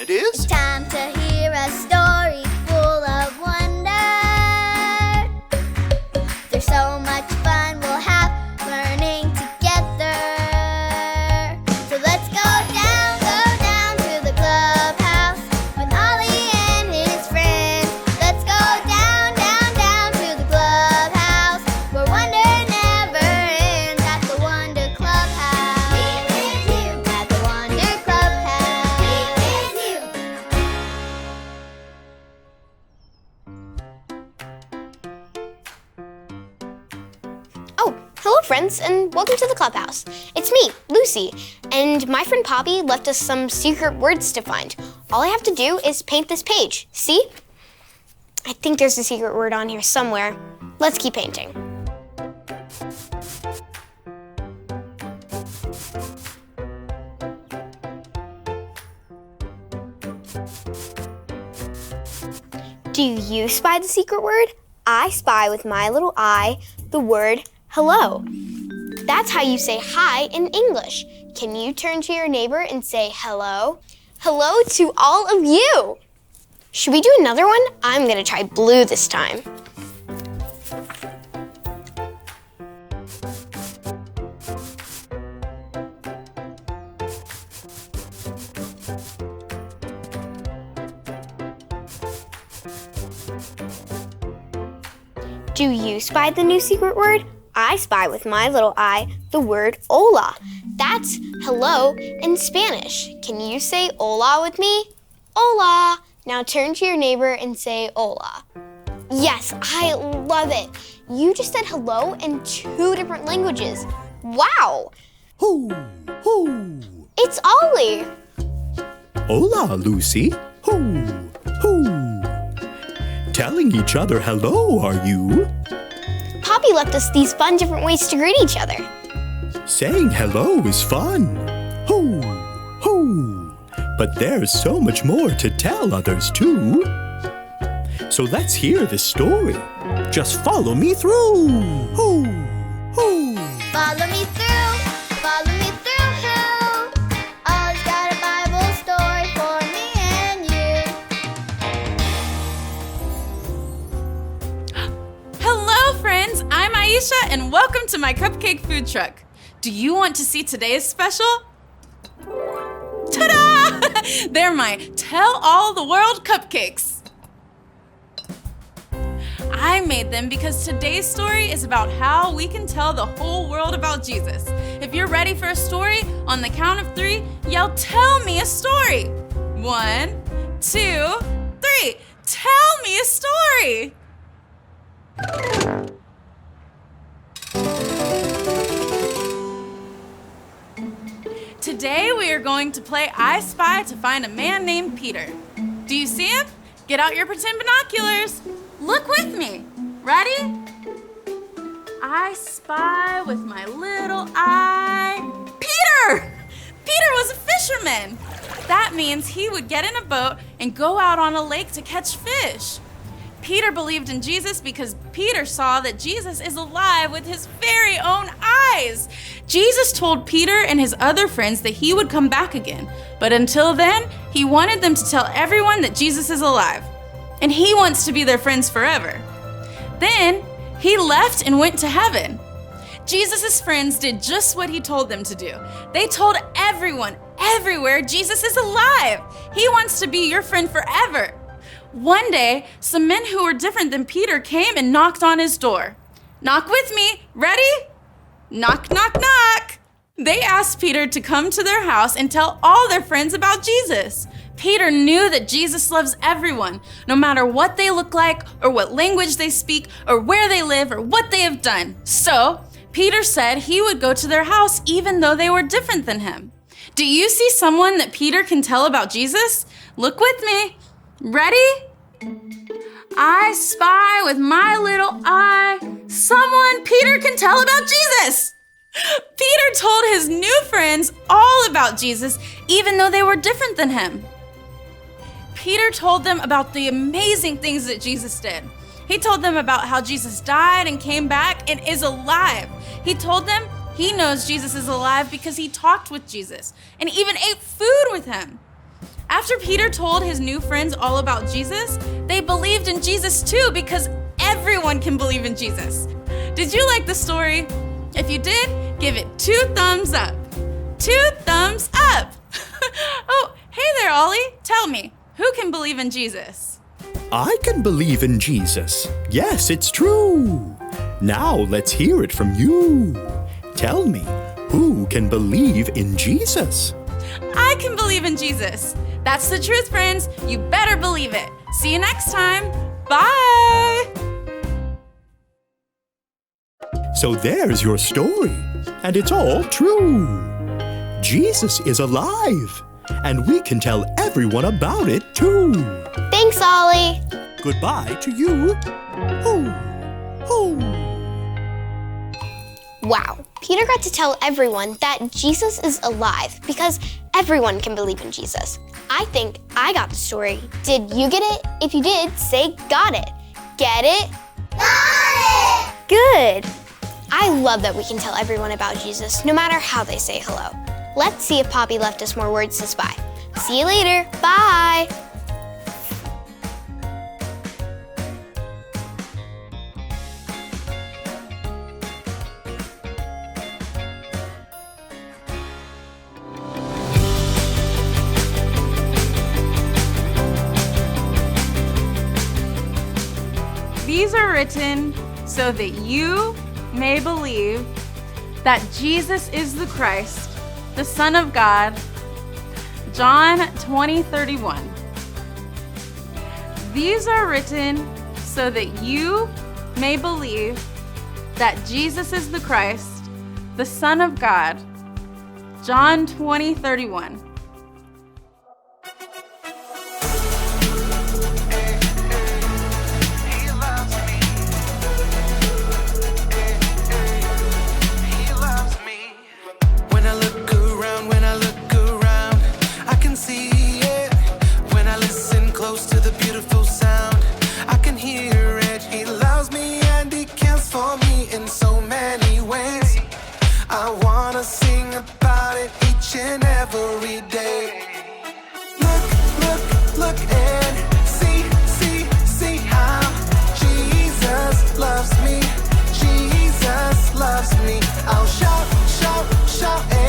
it is? It's time to hear a story full of wonder. There's so much fun we'll have learning together. So let's go down to the clubhouse with Ollie and his friends. Let's go down to the clubhouse where wonder never ends at the Wonder Clubhouse. Meet with you at the Wonder Clubhouse. Meet with you. Oh, hello friends, and welcome to the clubhouse. It's me, Lucy, and my friend Poppy left us some secret words to find. All I have to do is paint this page. See? I think there's a secret word on here somewhere. Let's keep painting. Do you spy the secret word? I spy with my little eye the word hello. That's how you say hi in English. Can you turn to your neighbor and say hello? Hello to all of you. Should we do another one? I'm gonna try blue this time. Do you spy the new secret word? I spy with my little eye the word hola. That's hello in Spanish. Can you say hola with me? Hola. Now turn to your neighbor and say hola. Yes, I love it. You just said hello in 2 different languages. Wow. Hoo, hoo. It's Ollie. Hola, Lucy. Hoo, hoo. Telling each other hello, are you? Poppy left us these fun different ways to greet each other. Saying hello is fun. Hoo, hoo. But there's so much more to tell others too. So let's hear the story. Just follow me through. Hoo, hoo. Follow me through, follow me through, who? Ollie's got a Bible story for me and you. Hello, friends. I'm Aisha, and welcome to my cupcake food truck. Do you want to see today's special? Ta-da! They're my Tell All the World cupcakes. I made them because today's story is about how we can tell the whole world about Jesus. If you're ready for a story, on the count of 3, yell, "Tell me a story." 1, 2, 3. Tell me a story. Today we are going to play I Spy to find a man named Peter. Do you see him? Get out your pretend binoculars. Look with me. Ready? I spy with my little eye. Peter! Peter was a fisherman. That means he would get in a boat and go out on a lake to catch fish. Peter believed in Jesus because Peter saw that Jesus is alive with his very own eyes. Jesus told Peter and his other friends that he would come back again. But until then, he wanted them to tell everyone that Jesus is alive. And he wants to be their friends forever. Then, he left and went to heaven. Jesus' friends did just what he told them to do. They told everyone, everywhere, Jesus is alive. He wants to be your friend forever. One day, some men who were different than Peter came and knocked on his door. Knock with me. Ready? Knock, knock, knock. They asked Peter to come to their house and tell all their friends about Jesus. Peter knew that Jesus loves everyone, no matter what they look like or what language they speak or where they live or what they have done. So, Peter said he would go to their house even though they were different than him. Do you see someone that Peter can tell about Jesus? Look with me. Ready? I spy with my little eye someone Peter can tell about Jesus. Peter told his new friends all about Jesus, even though they were different than him. Peter told them about the amazing things that Jesus did. He told them about how Jesus died and came back and is alive. He told them he knows Jesus is alive because he talked with Jesus and even ate food with him. After Peter told his new friends all about Jesus, they believed in Jesus too because everyone can believe in Jesus. Did you like the story? If you did, give it 2 thumbs up. 2 thumbs up! Oh, hey there, Ollie. Tell me, who can believe in Jesus? I can believe in Jesus. Yes, it's true. Now let's hear it from you. Tell me, who can believe in Jesus? I can believe in Jesus. That's the truth, friends. You better believe it. See you next time. Bye! So there's your story, and it's all true. Jesus is alive, and we can tell everyone about it too. Thanks, Ollie. Goodbye to you. Hoo, hoo. Wow, Peter got to tell everyone that Jesus is alive because everyone can believe in Jesus. I think I got the story. Did you get it? If you did, say got it. Get it? Got it! Good. I love that we can tell everyone about Jesus no matter how they say hello. Let's see if Poppy left us more words to spy. See you later. Bye. These are written so that you may believe that Jesus is the Christ, the Son of God. John 20:31. These are written so that you may believe that Jesus is the Christ, the Son of God. John 20:31. I'll shout, shout, shout.